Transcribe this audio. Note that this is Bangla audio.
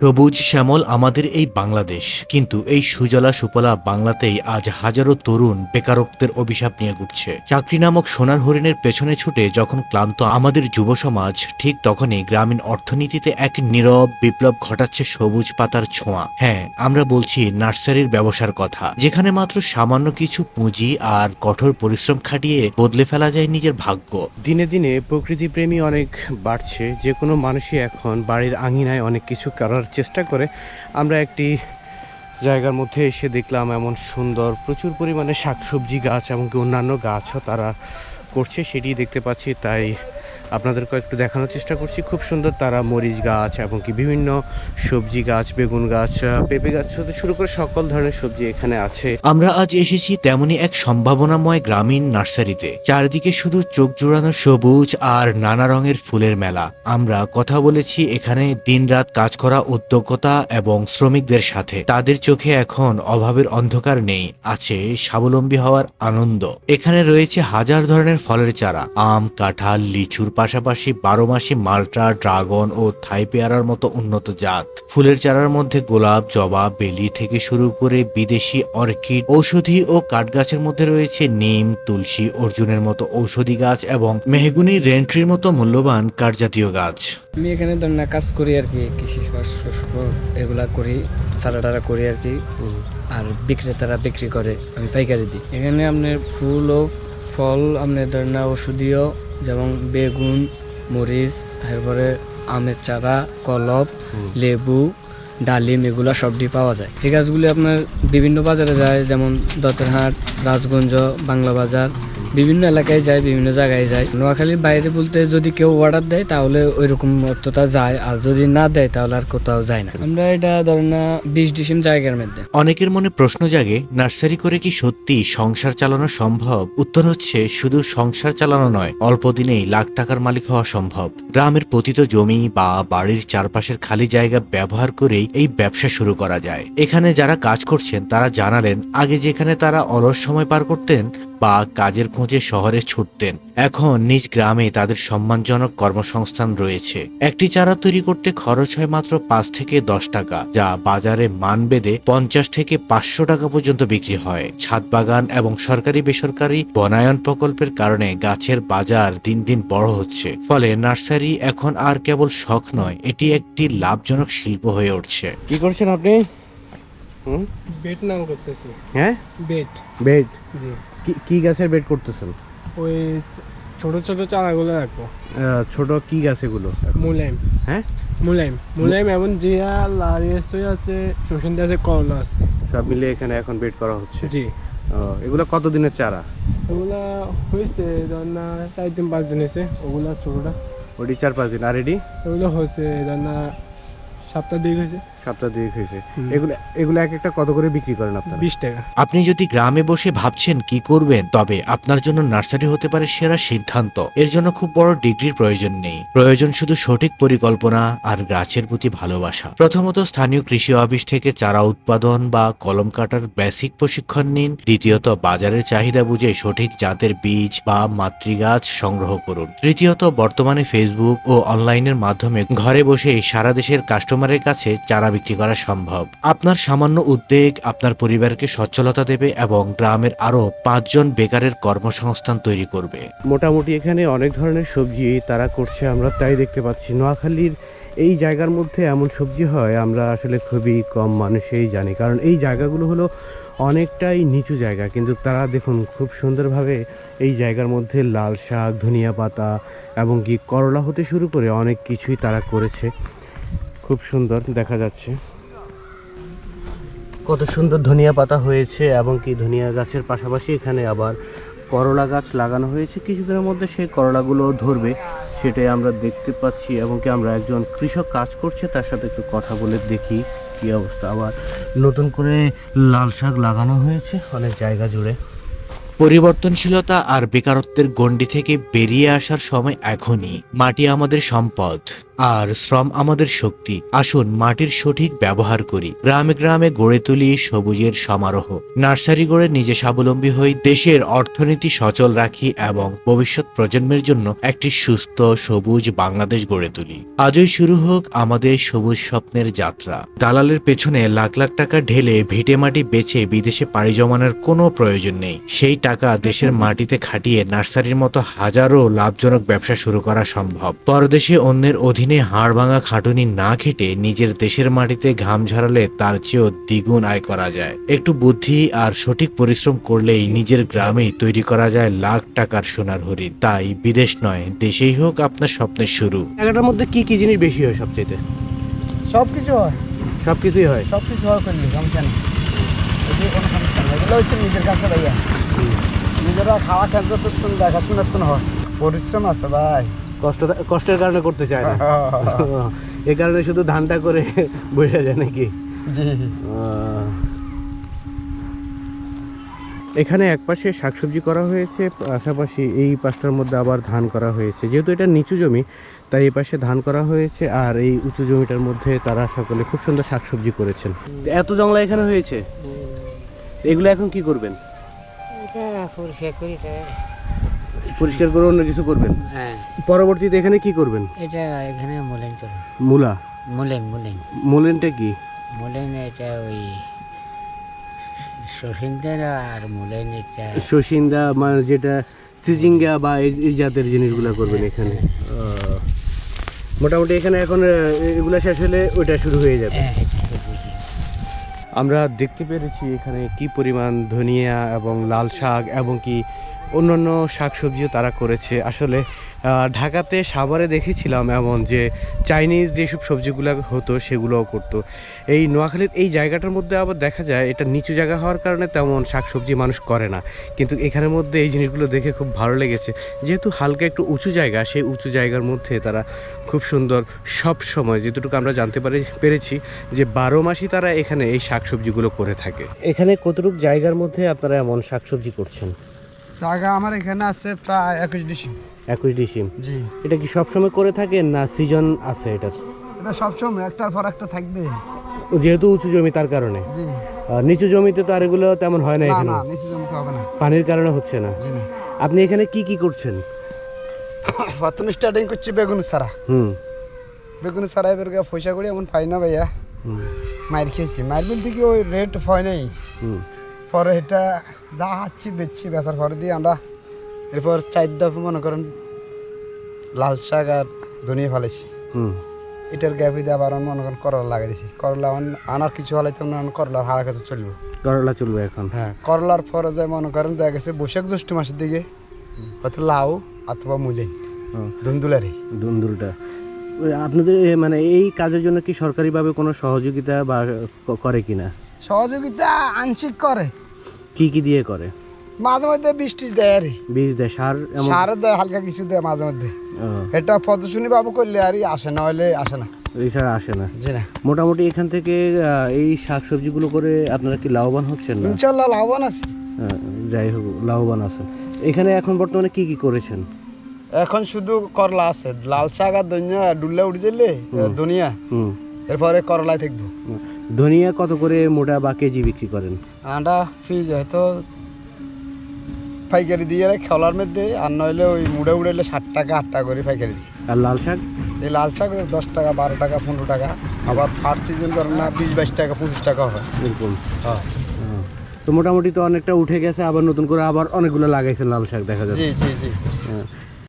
সবুজ শ্যামল আমাদের এই বাংলাদেশ, কিন্তু এই সুজলা সুফলা বাংলাতেই আজ হাজারো তরুণ বেকারত্বের অভিশাপ নিয়ে ঘুরছে। চাকরি নামক সোনার হরিণের পেছনে ছুটে যখন ক্লান্ত আমাদের যুব সমাজ, ঠিক তখনই গ্রামীণ অর্থনীতিতে এক নীরব বিপ্লব ঘটাচ্ছে সবুজ পাতার ছোঁয়া। হ্যাঁ, আমরা বলছি নার্সারির ব্যবসার কথা, যেখানে মাত্র সামান্য কিছু পুঁজি আর কঠোর পরিশ্রম খাটিয়ে বদলে ফেলা যায় নিজের ভাগ্য। দিনে দিনে প্রকৃতিপ্রেমী অনেক বাড়ছে। যে কোনো মানুষই এখন বাড়ির আঙিনায় অনেক কিছু করার চেষ্টা করে। আমরা একটি জায়গার মধ্যে এসে দেখলাম এমন সুন্দর প্রচুর পরিমাণে শাকসবজি গাছ এমনকি অন্যান্য গাছও তারা করছে, সেটি দেখতে পাচ্ছি। তাই আপনাদেরকে একটু দেখানোর চেষ্টা করছি। খুব সুন্দর তারা মরিচ গাছ এমনকি বিভিন্ন সবজি গাছ, বেগুন গাছ, পেঁপে গাছ হতে শুরু করে সকল ধরনের সবজি এখানে আছে। আমরা আজ এসেছি তেমনি এক সম্ভাবনাময় গ্রামীণ নার্সারিতে। চারিদিকে শুধু চোখ জোড়ানো সবুজ আর নানা রঙের ফুলের মেলা। আমরা কথা বলেছি এখানে দিনরাত কাজ করা উদ্যোক্তা এবং শ্রমিকদের সাথে। তাদের চোখে এখন অভাবের অন্ধকার নেই, আছে স্বাবলম্বী হওয়ার আনন্দ। এখানে রয়েছে হাজার ধরনের ফলের চারা, আম, কাঁঠাল, লিচুর পাশাপাশি 12 মাসি মাল্টা, ড্রাগন ও থাই পেয়ারার মতো উন্নত জাত। ফুলের চারার মধ্যে গোলাপ, জবা, বেলি থেকে শুরু করে বিদেশি অর্কিড, ঔষধি ও কাঠগাছের মধ্যে রয়েছে নিম, তুলসী, অর্জুনের মতো ঔষধি গাছ এবং মেহগুনি, রেন্ট্রির মতো মূল্যবান কাঠজাতীয় গাছ। আমি এখানে ধরেন কাজ করি আর কি, কৃষি শস্য এগুলা করি, চারা টারা করি আর কি। আর বিক্রেতারা বিক্রি করে, আমি পাইকারি দিই। এখানে আপনার ফুল ও ফল আপনার ধরেন ওষুধীয়, যেমন বেগুন, মরিচ, তারপরে আমের চারা, কলপ, লেবু, ডালিম, এগুলো সবটি পাওয়া যায়। এই গাছগুলি আপনার বিভিন্ন বাজারে যায়, যেমন দতেরহাট, রাজগঞ্জ, বাংলা বাজার, বিভিন্ন এলাকায় যায়, বিভিন্ন জায়গায় যায়। নোয়াখালীর বাইরে বলতে যদি কেউ অর্ডার দেয় তাহলে ওই রকম অর্থটা যায়, আর যদি না দেয় তাহলে আর কোথাও যায় না। আমরা এটা ধরেন 20 ডিসিম জায়গার মধ্যে। অনেকের মনে প্রশ্ন জাগে, নার্সারি করে কি সত্যি সংসার চালানো সম্ভব? উত্তর হচ্ছে, শুধু সংসার চালানো নয়, অল্প দিনেই লাখ টাকার মালিক হওয়া সম্ভব। গ্রামের পতিত জমি বা বাড়ির চারপাশের খালি জায়গা ব্যবহার করেই এই ব্যবসা শুরু করা যায়। এখানে যারা কাজ করছেন তারা জানালেন, আগে যেখানে তারা অলস সময় পার করতেন বা কাজের খোঁজে শহরে ছুটতেন, এখন নিজ গ্রামে তাদের সম্মানজনক কর্মসংস্থান রয়েছে। একটি চারা তৈরি করতে খরচ হয় মাত্র 5 থেকে 10 টাকা, যা বাজারে মান বেঁধে 50 থেকে 500 টাকা পর্যন্ত বিক্রি হয়। ছাদ বাগান এবং সরকারি বেসরকারি বনায়ন প্রকল্পের কারণে গাছের বাজার দিন দিন বড় হচ্ছে। ফলে নার্সারি এখন আর কেবল শখ নয়, এটি একটি লাভজনক শিল্প হয়ে উঠছে। কি করছেন আপনি? বেড নাম করতেছি। হ্যাঁ, বেড। বেড? জি। কি গাছের বেড করতেছেন? ওই ছোট ছোট চারাগুলো রাখবো। ছোট কি গাছ এগুলো? মুলাইম। হ্যাঁ, মুলাইম এবং জিয়া, লারিয়াসই আছে, সুসিন্দা আছে, করলা আছে। সব মিলে এখানে এখন বেড করা হচ্ছে। জি। এগুলো কতদিনের চারা? ওগুলা হয়েছে ধর না 4-5 দিন হয়েছে। ওগুলা ছোটটা, ওটি 4-5 দিন। আর এটি ওগুলো হয়েছে ধর না সপ্তাহ 2 হয়েছে। সপ্তাহ 2 হয়েছে। এগুলো এক একটা কত করে বিক্রি করেন আপনারা? 20 টাকা। আপনি যদি গ্রামে বসে ভাবছেন কি করবেন, তবে আপনার জন্য নার্সারি হতে পারে সেরা সিদ্ধান্ত। এর জন্য খুব বড় ডিগ্রির প্রয়োজন নেই, প্রয়োজন শুধু সঠিক পরিকল্পনা আর গাছের প্রতি ভালোবাসা। প্রথমত, স্থানীয় কৃষি অফিস থেকে চারা উৎপাদন বা কলম কাটার বেসিক প্রশিক্ষণ নিন। দ্বিতীয়ত, বাজারের চাহিদা বুঝে সঠিক জাতের বীজ বা মাতৃগাছ সংগ্রহ করুন। তৃতীয়ত, বর্তমানে ফেসবুক ও অনলাইনের মাধ্যমে ঘরে বসেই সারা দেশের কাস্টমারের কাছে চারা বিক্রি করা সম্ভব। আপনার সামান্য উদ্যোগ আপনার পরিবারকে সচ্ছলতা দেবে এবং গ্রামের আরো 5 জন বেকারের কর্মসংস্থান তৈরি করবে। মোটামুটি এখানে অনেক ধরনের সবজি তারা করছে, আমরা তাই দেখতে পাচ্ছি। নোয়াখালীর এই জায়গার মধ্যে এমন সবজি হয় আমরা আসলে খুবই কম মানুষই জানি, কারণ এই জায়গাগুলো হলো অনেকটাই নিচু জায়গা। কিন্তু তারা দেখুন খুব সুন্দরভাবে এই জায়গার মধ্যে লাল শাক, ধনিয়া পাতা এবং কি করলা হতে শুরু করে অনেক কিছুই তারা করেছে। খুব সুন্দর দেখা যাচ্ছে, কত সুন্দর ধনিয়া পাতা হয়েছে এবং কি ধনিয়া গাছের পাশাপাশি এখানে আবার করলা গাছ লাগানো হয়েছে। কিছুদিনের মধ্যে সেই করলাগুলো ধরবে, সেটাই আমরা দেখতে পাচ্ছি। এবং কি আমরা একজন কৃষক কাজ করছে, তার সাথে একটু কথা বলে দেখি কি অবস্থা। আবার নতুন করে লাল শাক লাগানো হয়েছে অনেক জায়গা জুড়ে। পরিবর্তনশীলতা আর বেকারত্বের গণ্ডি থেকে বেরিয়ে আসার সময় এখনই। মাটি আমাদের সম্পদ, আর শ্রম আমাদের শক্তি। আসুন মাটির সঠিক ব্যবহার করি, গ্রামে গ্রামে গড়ে তুলি সবুজের সমারোহ। নার্সারি গড়ে নিজে স্বাবলম্বী হই, দেশের অর্থনীতি সচল রাখি এবং ভবিষ্যৎ প্রজন্মের জন্য একটি সুস্থ সবুজ বাংলাদেশ গড়ে তুলি। আজই শুরু হোক আমাদের সবুজ স্বপ্নের যাত্রা। দালালের পেছনে লাখ লাখ টাকা ঢেলে ভিটে মাটি বেচে বিদেশে পাড়ি জমানোর কোনো প্রয়োজন নেই। সেই টাকা দেশের মাটিতে খাটিয়ে নার্সারির মতো হাজারো লাভজনক ব্যবসা শুরু করা সম্ভব। পরদেশে অন্যের অধীনে হাড় ভাঙা খাটুনি না খেটে নিজের দেশের মাটিতে ঘাম ঝরালে তার চেয়েও দ্বিগুণ আয় করা যায়। একটু বুদ্ধি আর সঠিক পরিশ্রম করলেই নিজের গ্রামেই তৈরি করা যায় লাখ টাকার সোনার হরিণ। তাই বিদেশ নয়, দেশেই হোক আপনার স্বপ্নের শুরু। জায়গাটার মধ্যে কি কি জিনিস বেশি হয় সবচেয়ে? সব কিছু হয়, সব কিছুই হয়। সব কিছু হয় করলে সমস্যা নেই, এটি কোনো সমস্যা নেই। এগুলো হচ্ছে নিজের কাছে ভাইয়া, নিজেরা খাওয়া খেতে তো দেখাশোনা তো হয়, পরিশ্রম আছে ভাই। কষ্টের কারণে করতে চায় না, এই কারণে শুধু ধানটা করে বসে যায় নাকি? জি। এখানে একপাশে শাকসবজি করা হয়েছে, পাশাপাশি এই পাশটার মধ্যে আবার ধান করা হয়েছে। যেহেতু এটা নিচু জমি, তাই এই পাশে ধান করা হয়েছে, আর এই উঁচু জমিটার মধ্যে তারা সকলে খুব সুন্দর শাকসবজি করেছেন। এত জংলা এখানে হয়েছে, এগুলো এখন কি করবেন? পরিষ্কার করে অন্য কিছু করবেন? হ্যাঁ। পরবর্তীতে এখানে কি করবেন? এটা এখানে মোলেন করে। মূলা? মোলেন মোলেন মূলেনটা কি? মোলেন এটা ওই শশিন্দার, আর মোলেন এটা শশিন্দা মানে যেটা সিজিঙ্গা বা এই জাতের জিনিসগুলো করবেন এখানে। মোটামুটি এখানে এখন এগুলা শেষ হলে ওইটা শুরু হয়ে যাবে। আমরা দেখতে পেরেছি এখানে কি পরিমাণ ধনিয়া এবং লাল শাক এবং কি অন্যান্য শাকসবজিও তারা করেছে। আসলে ঢাকাতে সাভারে দেখেছিলাম এমন যে চাইনিজ যেসব সবজিগুলো হতো সেগুলোও করতো। এই নোয়াখালীর এই জায়গাটার মধ্যে আবার দেখা যায় এটা নিচু জায়গা হওয়ার কারণে তেমন শাকসবজি মানুষ করে না, কিন্তু এখানের মধ্যে এই জিনিসগুলো দেখে খুব ভালো লেগেছে। যেহেতু হালকা একটু উঁচু জায়গা, সেই উঁচু জায়গার মধ্যে তারা খুব সুন্দর সব সময়, যেটুকু আমরা জানতে পেরেছি যে 12 মাসই তারা এখানে এই শাকসবজিগুলো করে থাকে। এখানে কতটুকু জায়গার মধ্যে আপনারা এমন শাকসবজি করছেন? জায়গা আমার এখানে আছে প্রায় 21 ডিসিম। 21 ডিসিম? জি। এটা কি সবসময় করে থাকেন না সিজন আছে এটার? এটা সবসময় একটার পর একটা থাকবে। যেহেতু উঁচু জমি তার কারণে। জি। নিচু জমিতে তো আর এগুলো তেমন হয় না না এখানে? না, নিচু জমিতে হবে না, পানির কারণে হচ্ছে না। জি না। আপনি এখানে কি কি করছেন? প্রথমে স্টার্টিং করছি বেগুন সারা। বেগুন সারা এবার পয়সা করে এমন পাই না ভাইয়া, মায়ের খেয়েছি। মায়ের বলতে কি ওই রেট হয় নাই, পরে এটা যা হাঁচছি বেচছি, বেচার পরে দিয়ে আমরা এরপর 4 দফা মনে করেন লাল শাক আর ধনিয়া ফেলেছি। এটার গ্যাপে দিয়ে আবার মনে করেন করলা লাগাই দিছি। করলা আনার কিছু হলাইতে করলা হারা কাছে চলবে, করলা চলবে এখন? হ্যাঁ। করলার পরে যায় মনে করেন দেখা গেছে বৈশাখ জ্যৈষ্ঠ মাসের দিকে হয়তো লাউ অথবা মূলেন ধুন্দুলারি। ধুন্দুলটা আপনাদের মানে এই কাজের জন্য কি সরকারিভাবে কোনো সহযোগিতা বা করে কিনা? সহযোগিতা আংশিক করে। কি কি দিয়ে করে? মাঝে মধ্যে বৃষ্টি দেয় আর বীজ দেয়, সার দেয়, হালকা কিছু দেয় মাঝে মধ্যে। এটা প্রদর্শনী বাবু করলে আর আসে না, হলে আসে না, এছাড়া আসে না। জি না। মোটামুটি এখান থেকে এই শাকসবজিগুলো করে আপনারা কি লাভবান হচ্ছেন না? ইনশাল্লাহ লাভবান আছে। যাই হোক, লাভবান আছে। এখানে এখন বর্তমানে কি কি করেছেন? এখন শুধু করলা আছে, লাল শাক আর ধনিয়া ডুল্লা উঠে চললে ধনিয়া, এরপরে করলাই থাকবো। ধনিয়া কত করে মোটা বা কেজি বিক্রি করেন? আমরা ফ্রিজ হয়তো পাইকারি দিয়ে খেলার মধ্যে, আর নইলে ওই মুড়ে উড়াইলে 60 টাকা 8 টাকা করে পাইকারি দিই। আর লাল শাক? এই লাল শাক 10 টাকা 12 টাকা 15 টাকা, আবার ফার্স্ট সিজন ধরেন না 20-22 টাকা 25 টাকা হয় এরকম। হ্যাঁ। তো মোটামুটি তো অনেকটা উঠে গেছে, আবার নতুন করে আবার অনেকগুলো লাগাইছেন লাল শাক দেখা যাচ্ছে। জি জি জি।